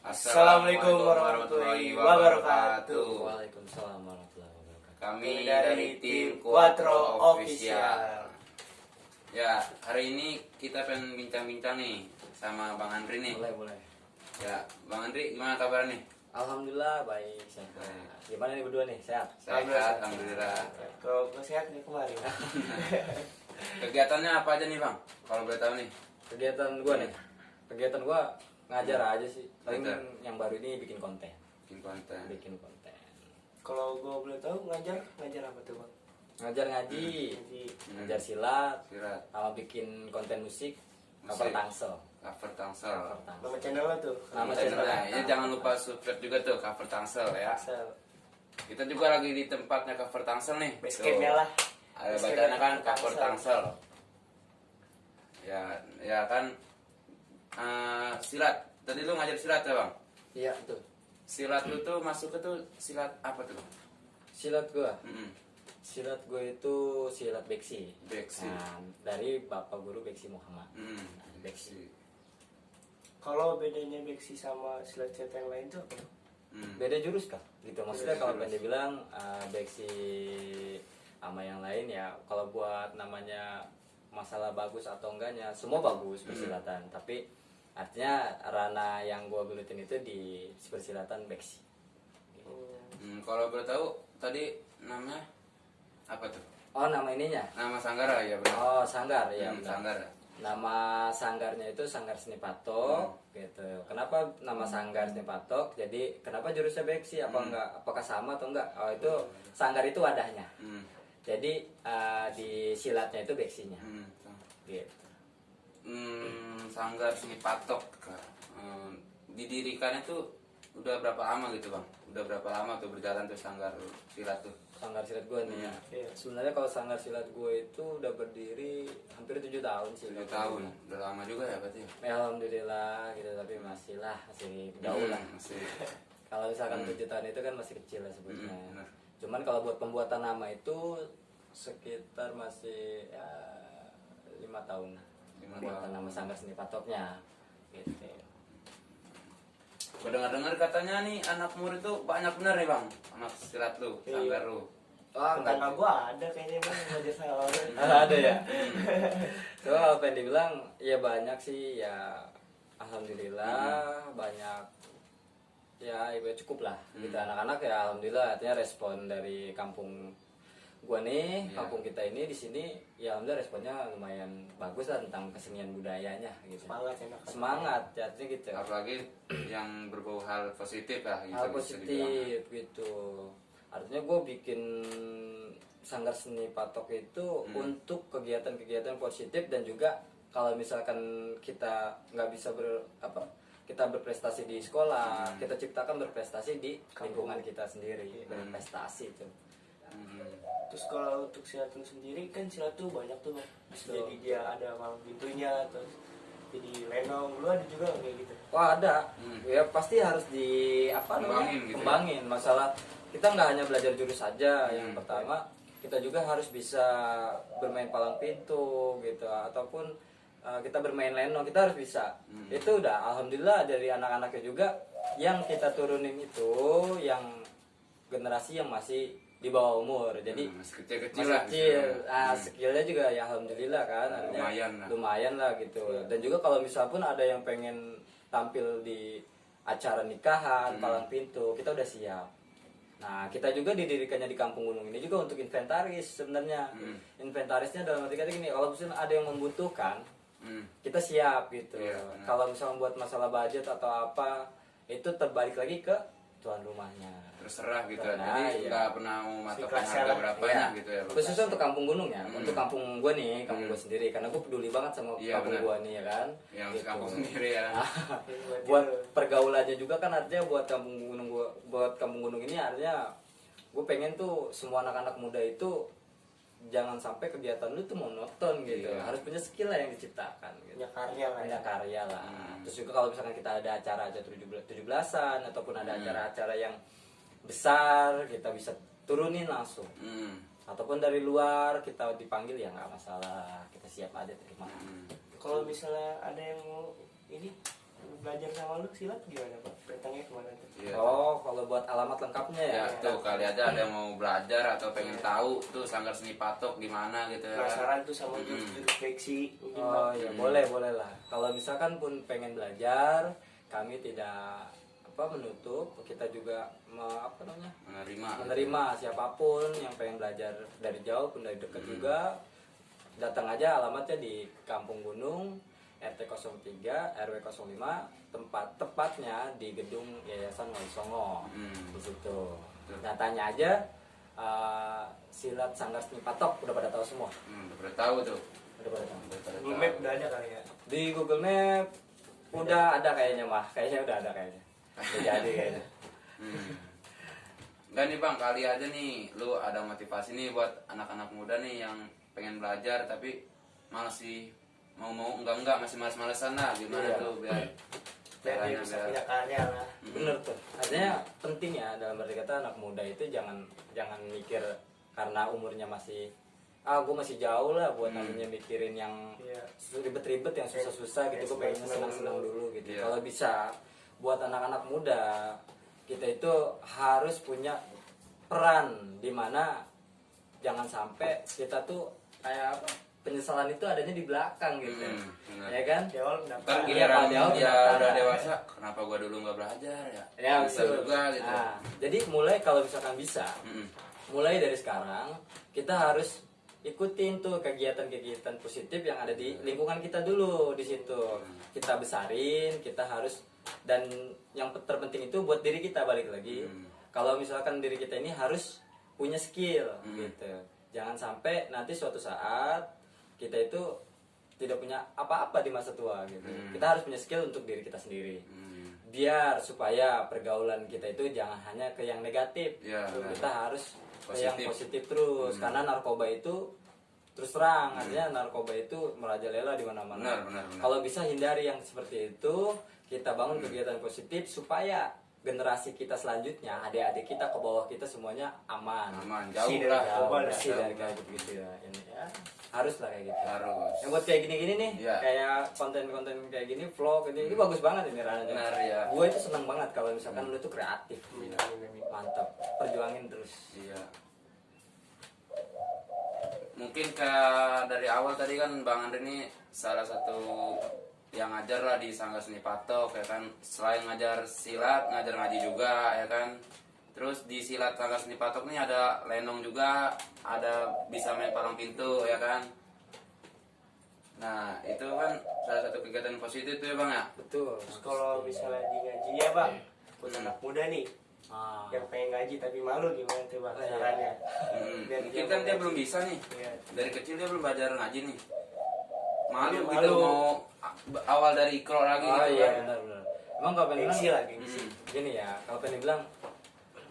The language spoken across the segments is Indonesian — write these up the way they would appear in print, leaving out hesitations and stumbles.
Assalamualaikum warahmatullahi wabarakatuh. Waalaikumsalam warahmatullahi wabarakatuh. Kami dari tim Quattro Official. Ya, hari ini kita pengen bincang-bincang nih sama Bang Andri nih. Boleh. Ya, Bang Andri gimana kabar nih? Alhamdulillah baik, sehat. Gimana nih berdua nih, sehat? Sehat, alhamdulillah. Kalau gue sehat nih kemarin. Kegiatannya apa aja nih Bang? Kalau boleh tahu nih. Kegiatan gua ngajar aja sih. Paling Ngajar. yang baru ini bikin konten. Bikin konten. Kalau gue boleh tahu ngajar apa tuh bang? Ngajar ngaji, Jadi ngajar silat, Silat, sama bikin konten musik, Musik. cover tangsel. cover tangsel. nama channelnya tuh. Nama Channelnya. channelnya. Ya, jangan lupa subscribe juga tuh cover tangsel ya. Asal Kita juga lagi di tempatnya cover tangsel nih. base Tuh. campnya lah. Ada Base bacanya kan campnya cover tangsel. Ya kan silat. Tadi lu ngajar silat ya bang? Iya, tuh. Silat lu tuh masuk ke tuh silat apa tuh? Silat gua. Mm-mm. Silat gue itu silat beksi. Beksi. Nah, dari Bapak Guru Beksi Muhammad. Mm. Beksi. Kalau bedanya beksi sama silat-silat yang lain tuh apa? Mm. Beda jurus kah? Gitu. Maksudnya Beda kalau jurus. pendek bilang beksi sama yang lain ya, kalau buat namanya masalah bagus atau enggaknya, semua bagus persilatan. Tapi artinya ranah yang gua gelutin itu di persilatan beksi. Kalau boleh tahu tadi namanya apa tuh? Oh, nama ininya? Nama Sanggara ya benar. Oh, sanggar ya. benar. Sanggara. Nama sanggarnya itu Sanggar Seni Patok gitu. Kenapa nama Sanggar Seni Patok? Jadi kenapa jurusnya beksi? Apakah sama atau enggak? Oh, itu sanggar itu wadahnya. Mm. Jadi di silatnya itu beksinya. Mm. Gitu. Sanggar Seni Patok. Didirikannya tuh udah berapa lama gitu bang? Udah berapa lama tuh berjalan tuh sanggar silat tuh? Sanggar silat gue nih ya. Iya. Sebenarnya kalau sanggar silat gue itu udah berdiri hampir 7 tahun sih. 7 tahun, udah lama juga ya berarti? Ya, alhamdulillah gitu, tapi masih jauh lah. Masih. Kalau misalkan 7 tahun itu kan masih kecil lah sebetulnya. Benar. Cuman kalau buat pembuatan nama itu sekitar masih ya 5 tahun lah. 5 Pembuatan tahun. nama Sanggar Seni Patoknya gitu. Gue dengar katanya nih anak murid tuh banyak bener nih bang, anak silat lu, Iya. sanggar lu. Wah, Tetangga gue ada kayaknya bang yang ngajar sama orang. ada ya. Coba apa yang dibilang ya banyak sih ya, alhamdulillah banyak ya, cukup lah gitu anak-anak ya, alhamdulillah. Artinya respon dari kampung gua nih, Iya. kampung kita ini di sini ya alhamdulillah responnya lumayan bagus lah tentang kesenian budayanya gitu. Semangat enak. Semangat ya, artinya gitu. Apalagi yang berbau hal positif lah gitu. Hal bisa dibilang. positif gitu. Artinya gue bikin Sanggar Seni Patok itu untuk kegiatan-kegiatan positif, dan juga kalau misalkan kita nggak bisa kita berprestasi di sekolah, kita ciptakan berprestasi di lingkungan kita sendiri, berprestasi itu. Terus kalau untuk silat itu sendiri kan silat tuh banyak tuh bang. Betul. Jadi dia ada malam pintunya, terus jadi lenong. Lu ada juga nggak kayak gitu? Wah, ada. Ya pasti harus Kembangin gitu ya. kembangin. Masalah kita nggak hanya belajar jurus saja. Yang pertama kita juga harus bisa bermain palang pintu gitu, ataupun kita bermain lenong, kita harus bisa. Itu udah alhamdulillah dari anak-anaknya juga yang kita turunin itu yang generasi yang masih di bawah umur. Jadi Masih kecil-kecil masih lah. kecil. gitu. Skillnya juga ya alhamdulillah kan. Artinya Lumayan lah. gitu. Dan juga kalau misal pun ada yang pengen tampil di acara nikahan, palang pintu, kita udah siap. Nah, kita juga didirikannya di Kampung Gunung ini juga untuk inventaris sebenarnya. Inventarisnya dalam arti kata gini, kalau misalnya ada yang membutuhkan, kita siap gitu. Iya, benar. Kalau misalnya buat masalah budget atau apa, itu terbalik lagi ke tuan rumahnya. Terserah gitu. Nah, Jadi iya. nggak pernah mau matokin Ikhlasnya harga lah. berapanya Iya. gitu ya. Bang? Khususnya untuk kampung gunung ya, untuk kampung gue nih, kampung gue sendiri, karena gue peduli banget sama Iya, kampung benar. gue nih ya kan. Yang Gitu. kampung sendiri ya. Buat pergaulannya juga kan, artinya buat kampung gunung ini artinya gue pengen tuh semua anak-anak muda itu jangan sampai kegiatan lu tuh monoton gitu. Iya. Harus punya skill lah yang diciptakan gitu. Punya karya lah. Punya karya lah. Terus juga kalau misalkan kita ada acara-acara 17-an ataupun ada acara-acara yang besar, kita bisa turunin langsung. Ataupun dari luar kita dipanggil ya nggak masalah, kita siap aja terima. Kalau misalnya ada yang mau ini belajar sama lu silat gimana Pak? Datangnya kemana tuh? Iya. Oh, kalau buat alamat lengkapnya ya. Ya tuh kali aja ada yang mau belajar atau pengen tahu tuh Sanggar Seni Patok di mana gitu ya. Penasaran tuh sama jurus-jurus fleksi mungkin Oh Pak. ya, boleh lah. Kalau misalkan pun pengen belajar, kami tidak menutup, kita juga menerima siapapun yang pengen belajar dari jauh pun dari dekat juga. Datang aja, alamatnya di Kampung Gunung RT 03 RW 05, tepatnya di gedung Yayasan Wali Songo. Di situ. Nah, tanya aja silat Sanggar Seni Patok, udah pada tahu semua. Udah pada tahu tuh. Udah pada tahu. Google Map udah ada kali ya. Di Google Map udah ada kayaknya udah ada kayaknya. Udah jadi kayaknya. Enggak nih Bang, kali aja nih lu ada motivasi nih buat anak-anak muda nih yang pengen belajar tapi masih mau enggak masih males-malesan lah, gimana Iya. tuh biar Biar dia bisa punya karya lah. Bener tuh. Artinya penting ya, dalam arti kata anak muda itu jangan mikir karena umurnya masih gue masih jauh lah buat namanya mikirin yang Iya. ribet-ribet, yang susah-susah gitu. Gue pengennya senang-senang dulu gitu. Iya. Kalau bisa buat anak-anak muda, kita itu harus punya peran di mana jangan sampai kita tuh kayak penyesalan itu adanya di belakang gitu. Benar. Ya kan? Di awal Ntar pendaftaran. giliran Iya, Pak, dia pendaftaran. udah dewasa, kenapa gua dulu nggak belajar ya? Ya, Bisa betul. juga gitu. Nah, jadi mulai kalau misalkan bisa, mulai dari sekarang kita harus ikutin tuh kegiatan-kegiatan positif yang ada di lingkungan kita dulu di situ. Kita besarin, kita harus, dan yang terpenting itu buat diri kita, balik lagi. Kalau misalkan diri kita ini harus punya skill gitu. Jangan sampai nanti suatu saat kita itu tidak punya apa-apa di masa tua gitu. Kita harus punya skill untuk diri kita sendiri. Biar supaya pergaulan kita itu jangan hanya ke yang negatif. Ya, Kita harus ke yang Positif. positif terus. Karena narkoba itu terus terang, artinya narkoba itu merajalela di mana-mana. Benar. Kalau bisa hindari yang seperti itu, kita bangun kegiatan positif supaya generasi kita selanjutnya, adik-adik kita ke bawah kita semuanya aman. Jauh Bersih lah. dari narkoba, Bersih Jauh dari lah. kayak gitu ya. Ini ya. Harus lah kayak gitu. Harus. Yang buat kayak gini-gini nih, Iya. kayak konten-konten kayak gini, vlog ini bagus banget ini Rana. Benar, ya. Gue itu seneng banget kalau misalkan lu tuh kreatif. Iya. Mantap, perjuangin terus. Iya. Mungkin dari awal tadi kan Bang Andre ini salah satu yang ngajar lah di Sanggar Seni Patok ya kan. Selain ngajar silat, ngajar ngaji juga ya kan. Terus di silat Sanggar Seni Patok nih ada lenong juga, ada bisa main palang pintu ya kan. Nah itu kan salah satu kegiatan positif tuh ya Bang ya. Betul. Terus kalau misalnya di ngaji ya Bang, buat anak muda nih Ah. yang pengen ngaji tapi malu, gimana tuh Bang Iya. caranya? Biar Mungkin kan dia mengaji. belum bisa nih. Iya. Dari kecil dia belum belajar ngaji nih. Malu Dia gitu malu. mau awal dari ikro lagi Oh gitu iya, kan. benar. Emang kalau pengen Gengsi bilang lah, gengsi. gini ya, kalau pengen bilang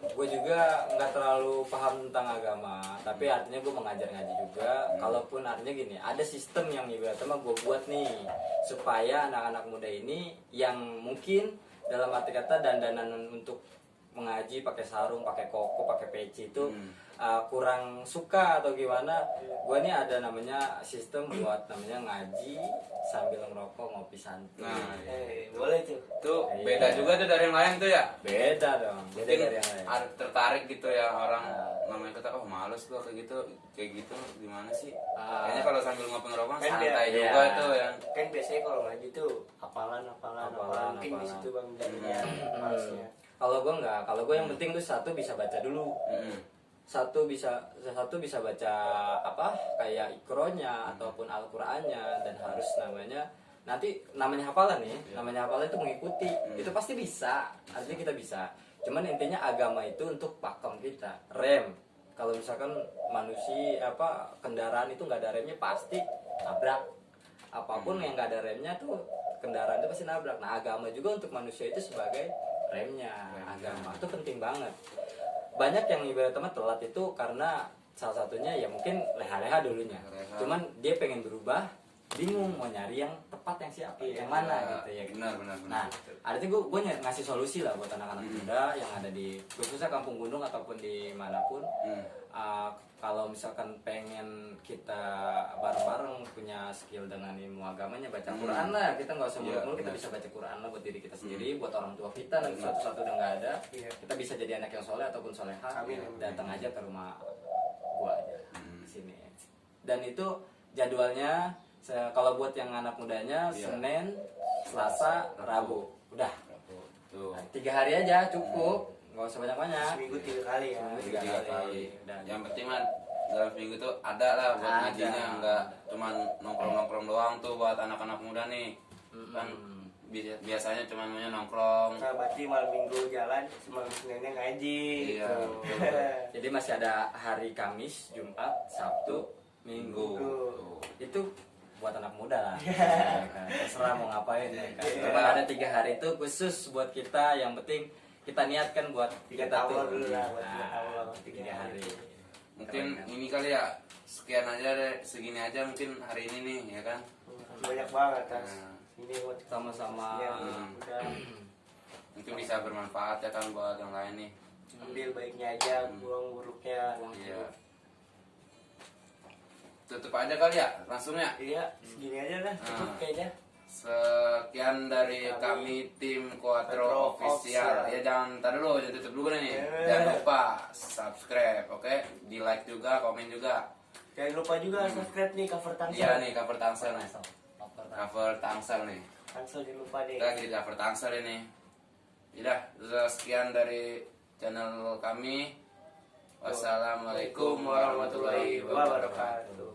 gue juga nggak terlalu paham tentang agama, tapi artinya gue mengajar ngaji juga. Kalaupun artinya gini, ada sistem yang ibaratnya mah gue buat nih supaya anak-anak muda ini yang mungkin dalam arti kata dandanan untuk mengaji pakai sarung, pakai koko, pakai peci itu kurang suka atau gimana, gue nih ada namanya sistem buat namanya ngaji sambil ngerokok, ngopi santai. Nah, Boleh tuh. Tuh Iya. beda juga tuh dari yang lain tuh ya. Beda dong, beda Mungkin dari yang lain. ada tertarik gitu ya orang namanya kata oh males gua kayak gitu gimana sih? Kayaknya kalau sambil ngopi ngerokok Kan santai dia- juga iya. tuh yang Kan biasanya kalau ngaji tuh hafalan. Mungkin di situ Bang jadinya malesnya. Kalau gue nggak, kalau gue yang penting tuh satu bisa baca dulu, Mm-mm. satu bisa baca apa kayak ikronya ataupun Al-Qur'annya, dan harus namanya hafalan nih, namanya hafalan itu mengikuti, itu pasti bisa, artinya kita bisa. Cuman intinya agama itu untuk pakem kita, rem. Kalau misalkan kendaraan itu nggak ada remnya pasti nabrak. Apapun yang nggak ada remnya tuh kendaraan itu pasti nabrak. Nah agama juga untuk manusia itu sebagai remnya. Agama itu penting banget. Banyak yang ibarat teman telat itu karena salah satunya ya mungkin leha-leha dulunya. Leha. Cuman dia pengen berubah, bingung mau nyari yang tepat. tepat yang siapa, yang mana gitu ya. Benar. Nah, ada tuh gue ngasih solusi lah buat anak-anak muda yang ada di khususnya kampung gunung ataupun di manapun. Kalau misalkan pengen kita bareng-bareng punya skill dengan ilmu agamanya, baca Quran lah, kita nggak usah muluk-muluk, kita bisa baca Quran lah buat diri kita sendiri, buat orang tua kita, nanti suatu-suatu udah nggak ada, kita bisa jadi anak yang soleh ataupun soleha, datang aja ke rumah gua aja di sini. Dan itu jadwalnya kalau buat yang anak mudanya Senin, Selasa, Rabu, udah. Tuh. Nah, 3 hari aja cukup, nggak usah banyak-banyak. Seminggu 3 kali ya. Seminggu Tiga 3 kali. Udah. Yang penting mah dalam seminggu tuh ada lah buat Ada. ngajinya, enggak cuman nongkrong doang tuh buat anak-anak muda nih. Kan biasanya cuman maunya nongkrong. Nah, berarti malam minggu jalan, malam Seninnya ngaji. Iya. Gitu. Jadi masih ada hari Kamis, Jumat, Sabtu, Minggu. Tuh. Itu buat anak muda lah. Ya kan? Terserah mau ngapain ya kan. Cuma ada 3 hari itu khusus buat kita, yang penting kita niatkan buat Tiga kita tahun tuh. dulu lah, buat Nah, 3 tahun. 3 hari. Mungkin Keren, kan? ini kali ya, sekian aja deh, segini aja mungkin hari ini nih, ya kan? Banyak banget kan. Nah. Ini buat Sama-sama. ya, udah Mungkin bisa bermanfaat ya kan buat yang lain nih. ambil baiknya aja, buang buruknya. Iya. Tutup aja kali ya, langsung ya. Iya, segini aja dah. Cukup Nah. kayaknya. Sekian dari kami tim Quattro Official. Ya jangan dulu, jangan tutup dulu nih. Jangan lupa subscribe, oke? Di like juga, komen juga. Jangan lupa juga subscribe nih cover Tangsel. Iya nih cover Tangsel nih. Cover Tangsel nih. Tangsel jangan lupa deh. Kita lagi di cover Tangsel ini. Udah, sekian dari channel kami. Wassalamualaikum warahmatullahi wabarakatuh.